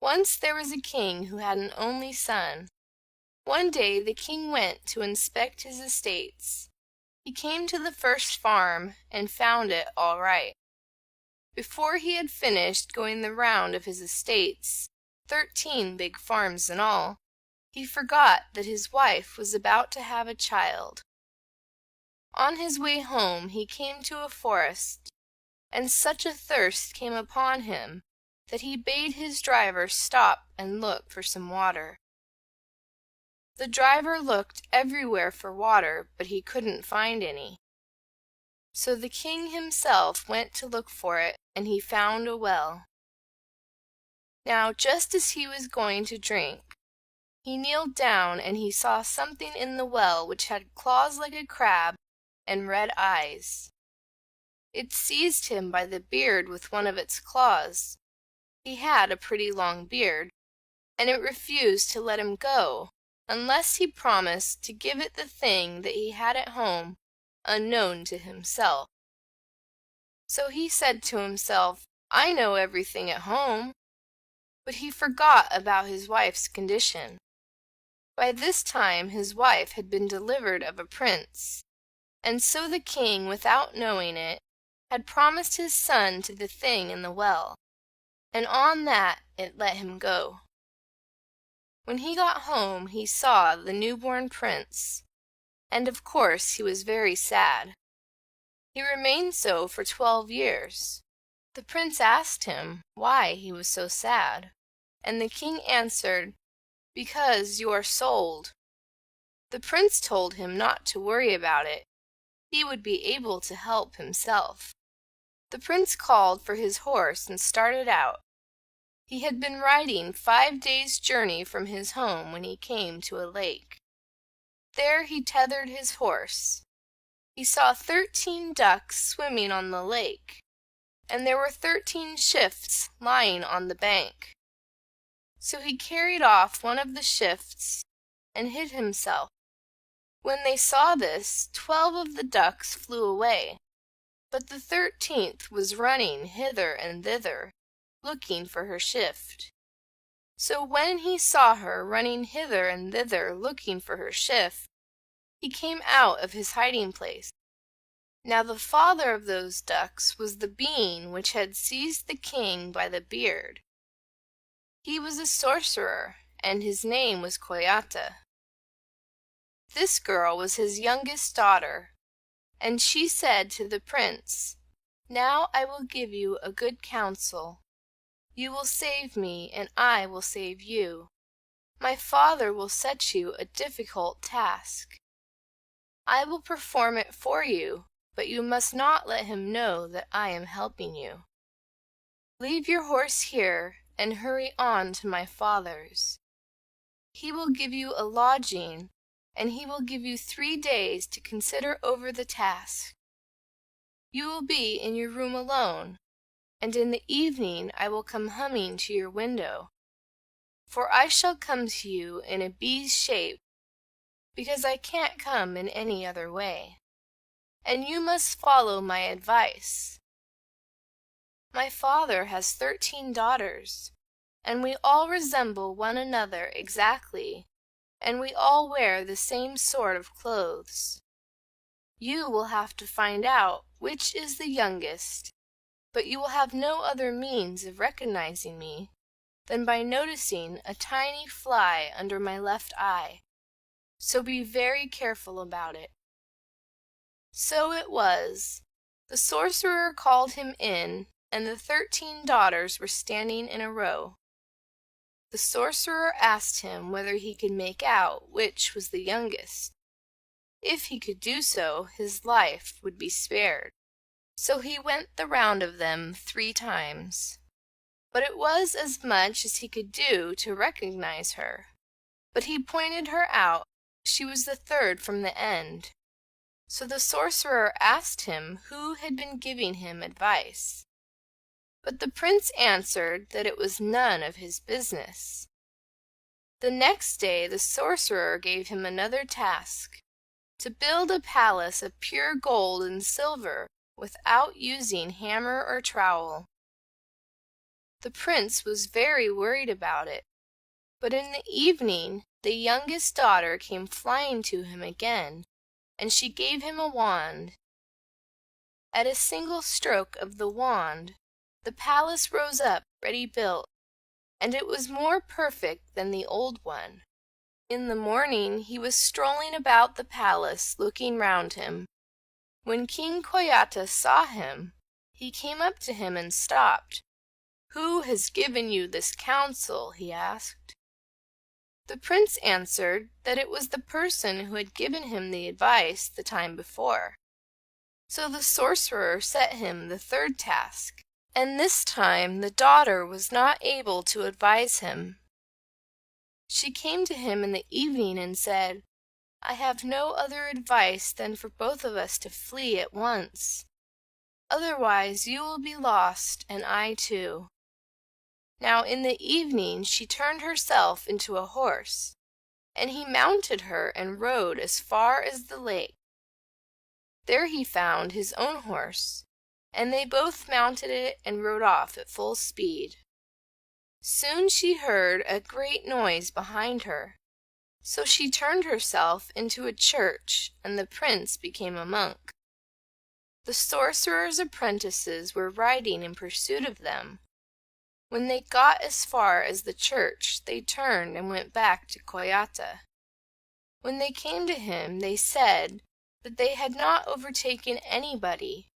Once there was a king who had an only son. One day the king went to inspect his estates. He came to the first farm and found it all right. Before he had finished going the round of his estates, 13 big farms in all, he forgot that his wife was about to have a child. On his way home he came to a forest, and such a thirst came upon him that he bade his driver stop and look for some water. The driver looked everywhere for water, but he couldn't find any. So the king himself went to look for it, and he found a well. Now just as he was going to drink, he kneeled down and he saw something in the well which had claws like a crab and red eyes. It seized him by the beard with one of its claws. He had a pretty long beard, and it refused to let him go unless he promised to give it the thing that he had at home unknown to himself. So he said to himself, "I know everything at home." But he forgot about his wife's condition. By this time his wife had been delivered of a prince, and so the king, without knowing it, had promised his son to the thing in the well, and on that it let him go. When he got home he saw the newborn prince, and of course he was very sad. He remained so for 12 years. The prince asked him why he was so sad, and the king answered, "Because you are sold." The prince told him not to worry about it. He would be able to help himself. The prince called for his horse and started out. He had been riding 5 days' journey from his home when he came to a lake. There he tethered his horse. He saw 13 ducks swimming on the lake, and there were 13 shifts lying on the bank. So he carried off one of the shifts and hid himself. When they saw this, 12 of the ducks flew away, but the 13th was running hither and thither, looking for her shift. So when he saw her running hither and thither looking for her shift, he came out of his hiding place. Now the father of those ducks was the being which had seized the king by the beard. He was a sorcerer, and his name was Koyata. This girl was his youngest daughter, and she said to the prince, "Now I will give you a good counsel. You will save me, and I will save you. My father will set you a difficult task. I will perform it for you, but you must not let him know that I am helping you. Leave your horse here and hurry on to my father's. He will give you a lodging, and he will give you 3 days to consider over the task. You will be in your room alone, and in the evening I will come humming to your window. For I shall come to you in a bee's shape, because I can't come in any other way. And you must follow my advice. My father has 13 daughters, and we all resemble one another exactly, and we all wear the same sort of clothes. You will have to find out which is the youngest, but you will have no other means of recognizing me than by noticing a tiny fly under my left eye, so be very careful about it." So it was. The sorcerer called him in, and the 13 daughters were standing in a row. The sorcerer asked him whether he could make out which was the youngest. If he could do so, his life would be spared. So he went the round of them 3 times. But it was as much as he could do to recognize her. But he pointed her out. She was the 3rd from the end. So the sorcerer asked him who had been giving him advice. But the prince answered that it was none of his business. The next day the sorcerer gave him another task, to build a palace of pure gold and silver without using hammer or trowel. The prince was very worried about it, but in the evening the youngest daughter came flying to him again, and she gave him a wand. At a single stroke of the wand, the palace rose up ready built, and it was more perfect than the old one. In the morning he was strolling about the palace looking round him. When King Koyata saw him, he came up to him and stopped. "Who has given you this counsel?" he asked. The prince answered that it was the person who had given him the advice the time before. So the sorcerer set him the third task, and this time the daughter was not able to advise him. She came to him in the evening and said, "I have no other advice than for both of us to flee at once. Otherwise you will be lost, and I too." Now in the evening she turned herself into a horse, and he mounted her and rode as far as the lake. There he found his own horse, and they both mounted it and rode off at full speed. Soon she heard a great noise behind her, so she turned herself into a church, and the prince became a monk. The sorcerer's apprentices were riding in pursuit of them. When they got as far as the church, they turned and went back to Koyata. When they came to him, they said that they had not overtaken anybody.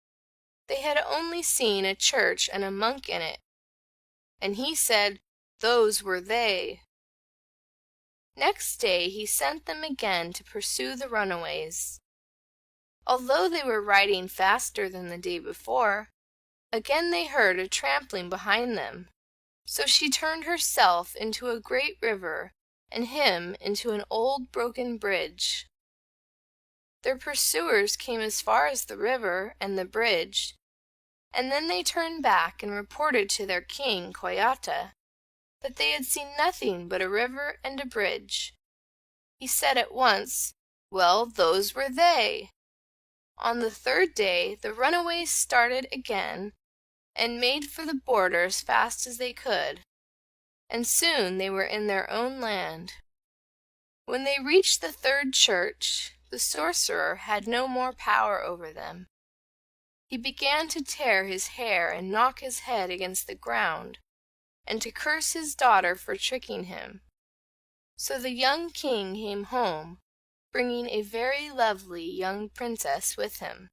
They had only seen a church and a monk in it. And he said, "Those were they." Next day he sent them again to pursue the runaways. Although they were riding faster than the day before, again they heard a trampling behind them. So she turned herself into a great river, and him into an old broken bridge. Their pursuers came as far as the river and the bridge, and then they turned back and reported to their king, Koyata, that they had seen nothing but a river and a bridge. He said at once, "Well, those were they." On the third day the runaways started again, and made for the border as fast as they could, and soon they were in their own land. When they reached the third church, the sorcerer had no more power over them. He began to tear his hair and knock his head against the ground, and to curse his daughter for tricking him. So the young king came home, bringing a very lovely young princess with him.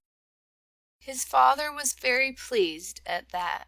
His father was very pleased at that.